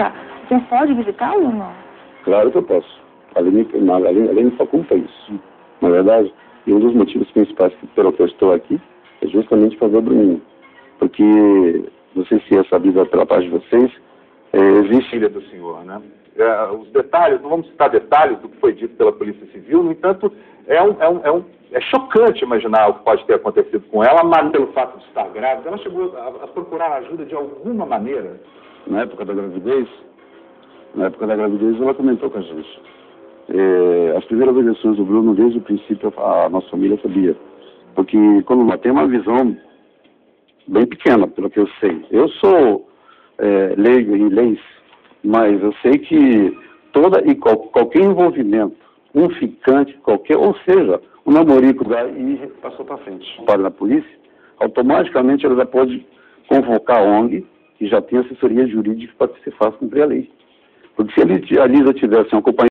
Tá. O senhor pode visitá-lo ou não? Claro que eu posso. Além de faculta isso. Na verdade, e um dos motivos principais pelo que eu estou aqui é justamente para ver o Bruninho. Porque, não sei se é sabido pela parte de vocês, existe filha do senhor, né? Os detalhes, não vamos citar detalhes do que foi dito pela Polícia Civil, no entanto, é chocante imaginar o que pode ter acontecido com ela, mas pelo fato de estar grávida, ela chegou a procurar ajuda de alguma maneira. Na época da gravidez, ela comentou com a gente. As primeiras versões do Bruno, desde o princípio, a nossa família sabia. Porque quando nós temos uma visão bem pequena, pelo que eu sei. Eu sou leigo em leis, mas eu sei que qualquer envolvimento, um ficante, ou seja, um namorico e passou para frente. Para a polícia, automaticamente ela já pode convocar a ONG e já tem assessoria jurídica para que se faça cumprir a lei. Porque se a Lisa tivesse um acompanhamento